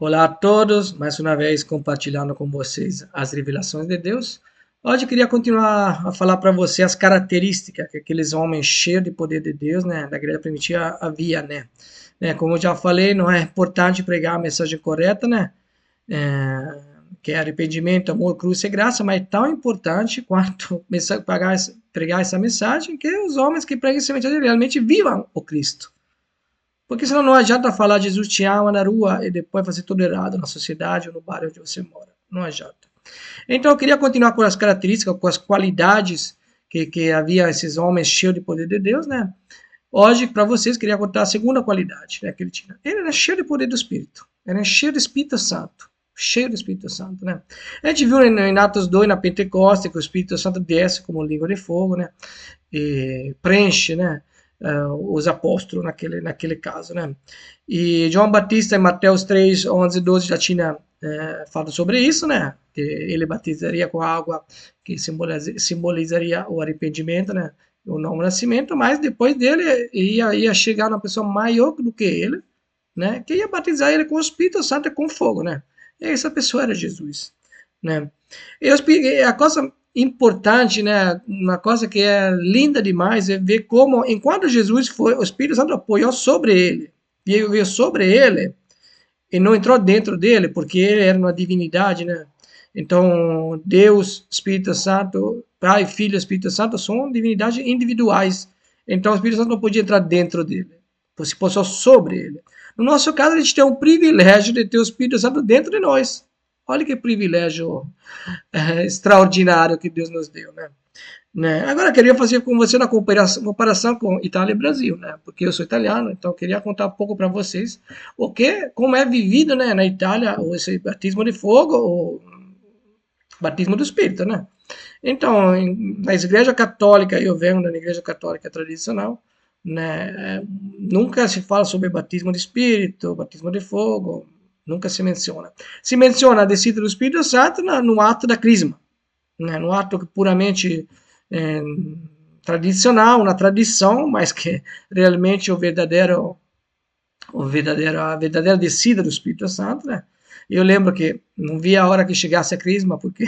Olá a todos, mais uma vez compartilhando com vocês as revelações de Deus. Hoje eu queria continuar a falar para você as características que aqueles homens cheios de poder de Deus, né, da igreja primitiva havia, como eu já falei, não é importante pregar a mensagem correta, que é arrependimento, amor, cruz e graça, mas é tão importante quanto pregar essa mensagem que os homens que pregam essa mensagem realmente vivam o Cristo. Porque senão não adianta falar Jesus te ama na rua e depois fazer tudo errado na sociedade ou no bairro onde você mora. Não adianta. Então eu queria continuar com as características, com as qualidades que havia esses homens cheios de poder de Deus, né? Hoje, para vocês, queria contar a segunda qualidade, né, que ele tinha. Ele era cheio de poder do Espírito. Era cheio do Espírito Santo. Cheio do Espírito Santo, né? A gente viu em Atos 2, na Pentecoste, que o Espírito Santo desce como língua de fogo, né? E preenche, né? Os apóstolos naquele caso, né? E João Batista em Mateus 3, 11 e 12 já tinha falado sobre isso, né? Que ele batizaria com água que simbolizaria o arrependimento, né? O novo nascimento, mas depois dele ia chegar uma pessoa maior do que ele, né? Que ia batizar ele com o Espírito Santo e com fogo, né? E essa pessoa era Jesus, né? E a coisa importante, né? Uma coisa que é linda demais é ver como, enquanto Jesus foi, o Espírito Santo apoiou sobre ele, e veio sobre ele, e não entrou dentro dele, porque ele era uma divindade, né? Então, Deus, Espírito Santo, Pai, Filho e Espírito Santo são divindades individuais. Então, o Espírito Santo não podia entrar dentro dele, se possou sobre ele. No nosso caso, a gente tem o privilégio de ter o Espírito Santo dentro de nós. Olha que privilégio extraordinário que Deus nos deu, né? Agora, eu queria fazer com você uma comparação com Itália e Brasil, né? Porque eu sou italiano, então eu queria contar um pouco para vocês como é vivido, né, na Itália esse batismo de fogo, o batismo do Espírito, né? Então, na Igreja Católica, eu venho da Igreja Católica tradicional, né? Nunca se fala sobre batismo de Espírito, batismo de fogo, nunca se menciona. Se menciona a descida do Espírito Santo no ato da crisma, né? No ato puramente é, tradicional, na tradição, mas que realmente a verdadeira descida do Espírito Santo, né? Eu lembro que não via a hora que chegasse a crisma, porque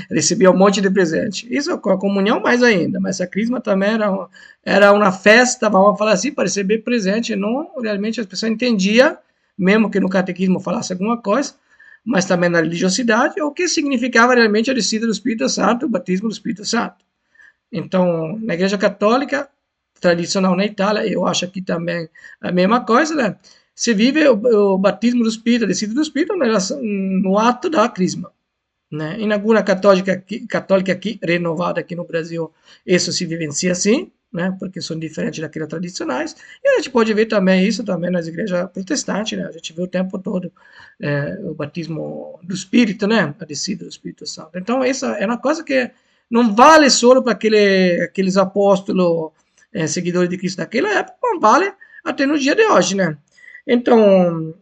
recebia um monte de presente. Isso com a comunhão mais ainda, mas a crisma também era uma festa, vamos falar assim, para receber presente. Não realmente as pessoas entendiam, mesmo que no catequismo falasse alguma coisa, mas também na religiosidade, o que significava realmente a descida do Espírito Santo, o batismo do Espírito Santo. Então, na Igreja Católica, tradicional na Itália, eu acho aqui também a mesma coisa, né? Se vive o batismo do Espírito, a descida do Espírito no ato da crisma, né? Em alguma católica aqui, renovada aqui no Brasil, isso se vivencia assim, né? Porque são diferentes daquelas tradicionais. E a gente pode ver também isso também nas igrejas protestantes, né? A gente vê o tempo todo o batismo do Espírito, né? A descida do Espírito Santo. Então, essa é uma coisa que não vale só para aqueles apóstolos seguidores de Cristo daquela época, mas vale até no dia de hoje, né? Então,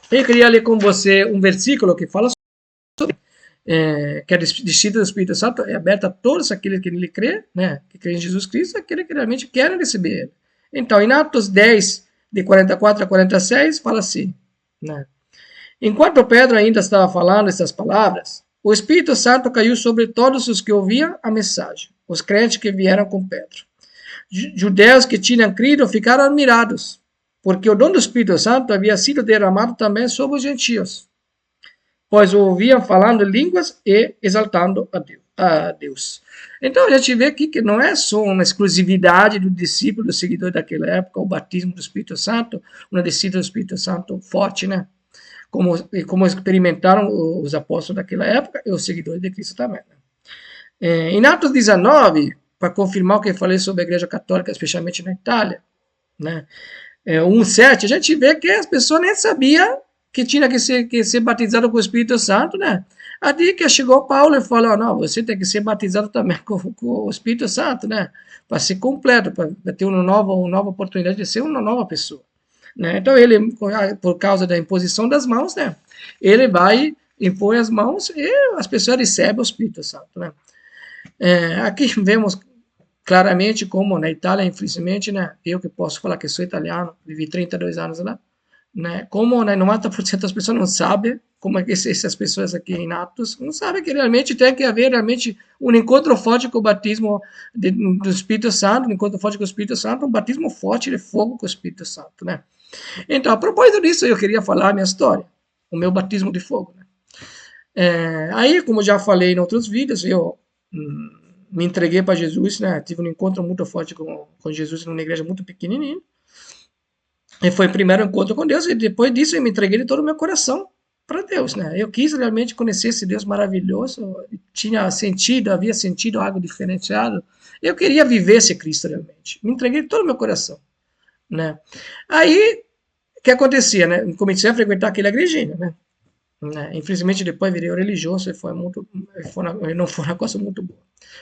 eu queria ler com você um versículo que fala que a descida do Espírito Santo é aberta a todos aqueles que nele crê, né, que crê em Jesus Cristo, aqueles que realmente querem receber ele. Então, em Atos 10, de 44 a 46, fala assim, né, enquanto Pedro ainda estava falando essas palavras, o Espírito Santo caiu sobre todos os que ouviam a mensagem, os crentes que vieram com Pedro. Judeus que tinham crido ficaram admirados, porque o dom do Espírito Santo havia sido derramado também sobre os gentios, pois o ouviam falando línguas e exaltando a Deus. Então a gente vê aqui que não é só uma exclusividade do discípulo, do seguidor daquela época, o batismo do Espírito Santo, uma descida do Espírito Santo forte, né? Como experimentaram os apóstolos daquela época e os seguidores de Cristo também. Né? Em Atos 19, para confirmar o que eu falei sobre a Igreja Católica, especialmente na Itália, né? 1,7, a gente vê que as pessoas nem sabiam que tinha que ser batizado com o Espírito Santo, né? Até que chegou Paulo e falou, não, você tem que ser batizado também com o Espírito Santo, né? Para ser completo, para ter uma nova oportunidade de ser uma nova pessoa. Né? Então ele, por causa da imposição das mãos, né? Ele vai, impõe as mãos e as pessoas recebem o Espírito Santo, né? Aqui vemos claramente como na Itália, infelizmente, né? Eu que posso falar que sou italiano, vivi 32 anos lá, né? Como, né, 90% das pessoas não sabem, como é que essas pessoas aqui em Atos, não sabem que realmente tem que haver realmente um encontro forte com o batismo do Espírito Santo, um encontro forte com o Espírito Santo, um batismo forte de fogo com o Espírito Santo, né? Então, a propósito disso, eu queria falar a minha história, o meu batismo de fogo, né? Aí, como já falei em outros vídeos, eu me entreguei para Jesus, né? Tive um encontro muito forte com Jesus numa igreja muito pequenininha. E foi o primeiro encontro com Deus, e depois disso eu me entreguei de todo o meu coração para Deus, né? Eu quis realmente conhecer esse Deus maravilhoso, havia sentido algo diferenciado. Eu queria viver esse Cristo realmente. Me entreguei de todo o meu coração, né? Aí, o que acontecia, né? Comecei a frequentar aquela igrejinha, né? Infelizmente depois virei religioso e não foi uma coisa muito boa.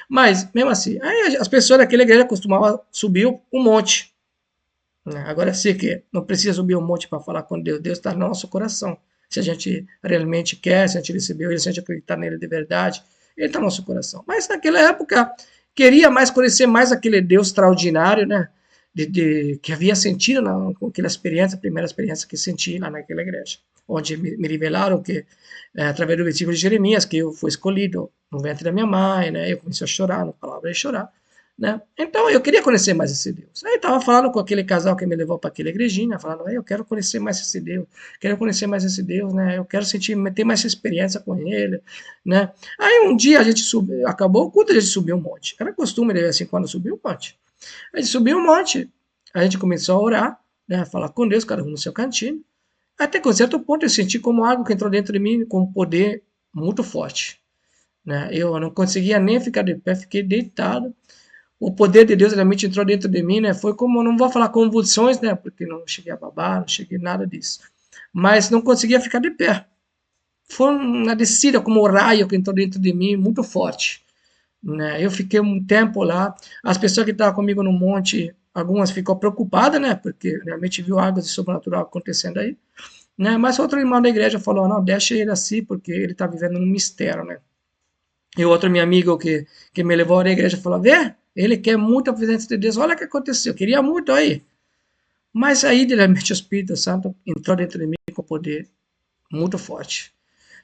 Mas, mesmo assim, aí as pessoas daquela igreja costumavam subir um monte. Agora, sei que não precisa subir um monte para falar com Deus. Deus está no nosso coração. Se a gente realmente quer, se a gente recebeu Ele, se a gente acreditar nele de verdade, Ele está no nosso coração. Mas naquela época, queria mais conhecer mais aquele Deus extraordinário, né? Que havia sentido com aquela experiência, a primeira experiência que senti lá naquela igreja, onde me revelaram que, através do versículo de Jeremias, que eu fui escolhido no ventre da minha mãe, né? Eu comecei a chorar, na palavra de chorar. Né? Então eu queria conhecer mais esse Deus. Aí estava falando com aquele casal que me levou para aquela igrejinha, falando, eu quero conhecer mais esse Deus, quero conhecer mais esse Deus, né? Eu quero ter mais experiência com ele, né? Aí um dia a gente subiu, acabou o culto, a gente subiu um monte. Era costume de vez em quando subir um monte. A gente subiu um monte, a gente começou a orar, né? Falar com Deus, cada um no seu cantinho. Até que, a um certo ponto, eu senti como algo que entrou dentro de mim com um poder muito forte, né? Eu não conseguia nem ficar de pé, fiquei deitado. O poder de Deus realmente entrou dentro de mim, né? Foi como, não vou falar convulsões, né? Porque não cheguei a babar, não cheguei a nada disso. Mas não conseguia ficar de pé. Foi uma descida, como um raio que entrou dentro de mim, muito forte, né? Eu fiquei um tempo lá. As pessoas que estavam comigo no monte, algumas ficou preocupadas, né? Porque realmente viu algo de sobrenatural acontecendo aí, né? Mas outro irmão da igreja falou, não, deixa ele assim, porque ele está vivendo um mistério, né? E o outro meu amigo que me levou à igreja falou, vê, ele quer muito a presença de Deus, olha o que aconteceu, queria muito aí. Mas aí, de repente, o Espírito Santo entrou dentro de mim com poder muito forte.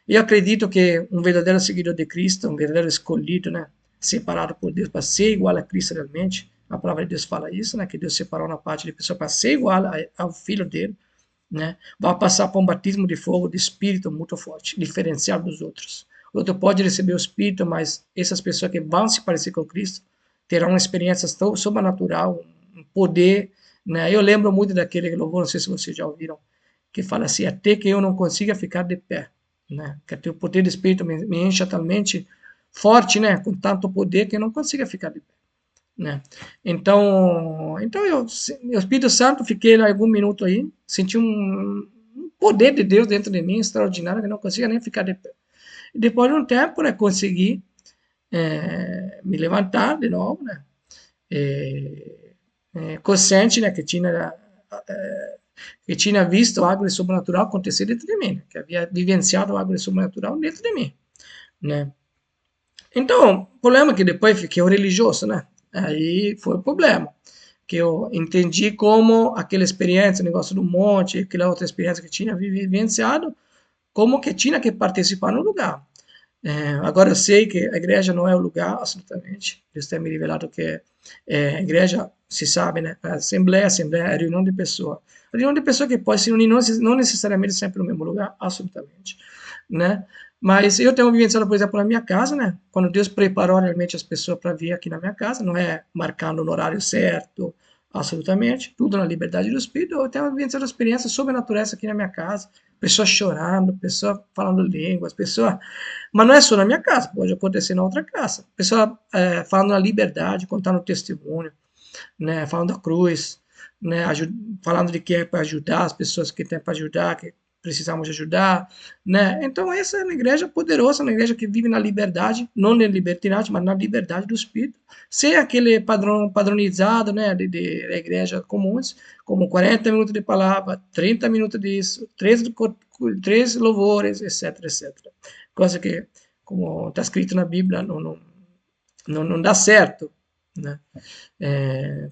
E eu acredito que um verdadeiro seguidor de Cristo, um verdadeiro escolhido, né, separado por Deus para ser igual a Cristo realmente, a palavra de Deus fala isso, né, que Deus separou uma parte de pessoa para ser igual ao Filho dele, né, vai passar por um batismo de fogo, de Espírito muito forte, diferenciado dos outros. O outro pode receber o Espírito, mas essas pessoas que vão se parecer com Cristo terão uma experiência tão sobrenatural, um poder, né? Eu lembro muito daquele louvor, não sei se vocês já ouviram, que fala assim, até que eu não consiga ficar de pé, né? Que o poder do Espírito me encha talmente forte, né? Com tanto poder que eu não consiga ficar de pé, né? Então o Espírito Santo, fiquei algum minuto aí, senti um poder de Deus dentro de mim extraordinário que não conseguia nem ficar de pé. E depois de um tempo, né, consegui me levantar de novo, né? Consciente, né, que tinha visto algo de sobrenatural acontecer dentro de mim, né, que havia vivenciado algo de sobrenatural dentro de mim, né? Então, o problema é que depois fiquei religioso, né? Aí foi o problema, que eu entendi como aquela experiência, o negócio do monte, aquela outra experiência que tinha vivenciado, como que tinha que participar no lugar. Agora eu sei que a igreja não é o lugar, absolutamente. Deus tem me revelado que a igreja, se sabe, né? A assembleia é a reunião de pessoas. A reunião de pessoas que pode se unir não necessariamente sempre no mesmo lugar, absolutamente, né? Mas eu tenho vivenciado, por exemplo, na minha casa, né? Quando Deus preparou realmente as pessoas para vir aqui na minha casa, não é marcando no horário certo, absolutamente, tudo na liberdade do Espírito. Eu tenho vivenciado experiências sobrenaturais aqui na minha casa, pessoas chorando, pessoas falando línguas, pessoas. Mas não é só na minha casa, pode acontecer na outra casa. Pessoa falando na liberdade, contando testemunho, né, falando da cruz, né, falando de que é para ajudar as pessoas que tem para ajudar, que precisamos ajudar, né? Então essa é uma igreja poderosa, uma igreja que vive na liberdade, não na libertinagem, mas na liberdade do Espírito, sem aquele padronizado, né, de igreja comuns, como 40 minutos de palavra, 30 minutos disso, três louvores, etc, etc. Coisa que, como está escrito na Bíblia, não dá certo, né?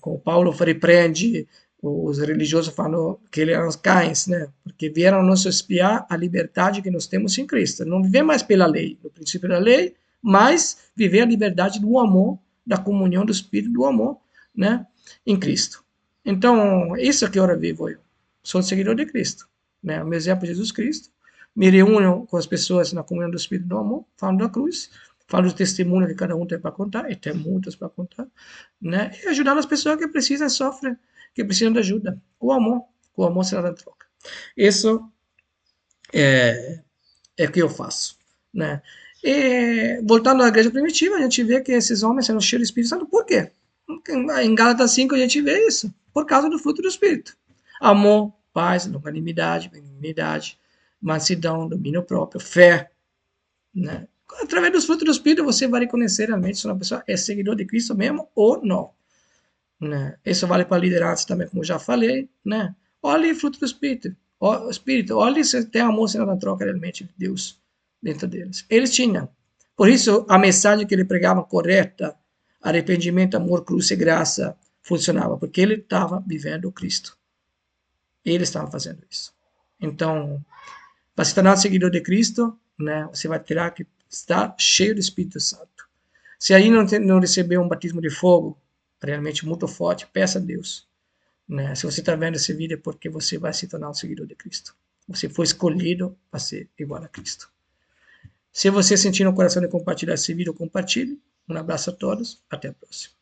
Como Paulo repreende os religiosos falam que eles eram cães, né? Porque vieram nos espiar a liberdade que nós temos em Cristo. Não viver mais pela lei, no princípio da lei, mas viver a liberdade do amor, da comunhão do Espírito, do amor, né? Em Cristo. Então, isso é que eu vivo eu. Sou seguidor de Cristo, né? O meu exemplo é Jesus Cristo. Me reúno com as pessoas na comunhão do Espírito do amor, falo da cruz, falo do testemunho que cada um tem para contar, e tem muitos para contar, né? E ajudar as pessoas que precisam, sofrem, que precisam de ajuda. O amor será da troca. Isso é o que eu faço, né? E, voltando à igreja primitiva, a gente vê que esses homens eram cheios do Espírito Santo. Por quê? Em Gálatas 5 a gente vê isso. Por causa do fruto do Espírito. Amor, paz, longanimidade, benignidade, mansidão, domínio próprio, fé, né? Através dos frutos do Espírito você vai reconhecer realmente se uma pessoa é seguidor de Cristo mesmo ou não, né? Isso vale para a liderança também, como já falei, né? Olhe o fruto do Espírito, olhe se tem amor sendo na troca realmente de Deus dentro deles. Eles tinham. Por isso, a mensagem que ele pregava correta, arrependimento, amor, cruz e graça, funcionava, porque ele estava vivendo o Cristo. Ele estava fazendo isso. Então, para se tornar um seguidor de Cristo, né, você vai ter que estar cheio do Espírito Santo. Se aí não receber um batismo de fogo, realmente muito forte, peça a Deus. Né? Se você está vendo esse vídeo é porque você vai se tornar um seguidor de Cristo. Você foi escolhido para ser igual a Cristo. Se você sentir no coração de compartilhar esse vídeo, compartilhe. Um abraço a todos. Até a próxima.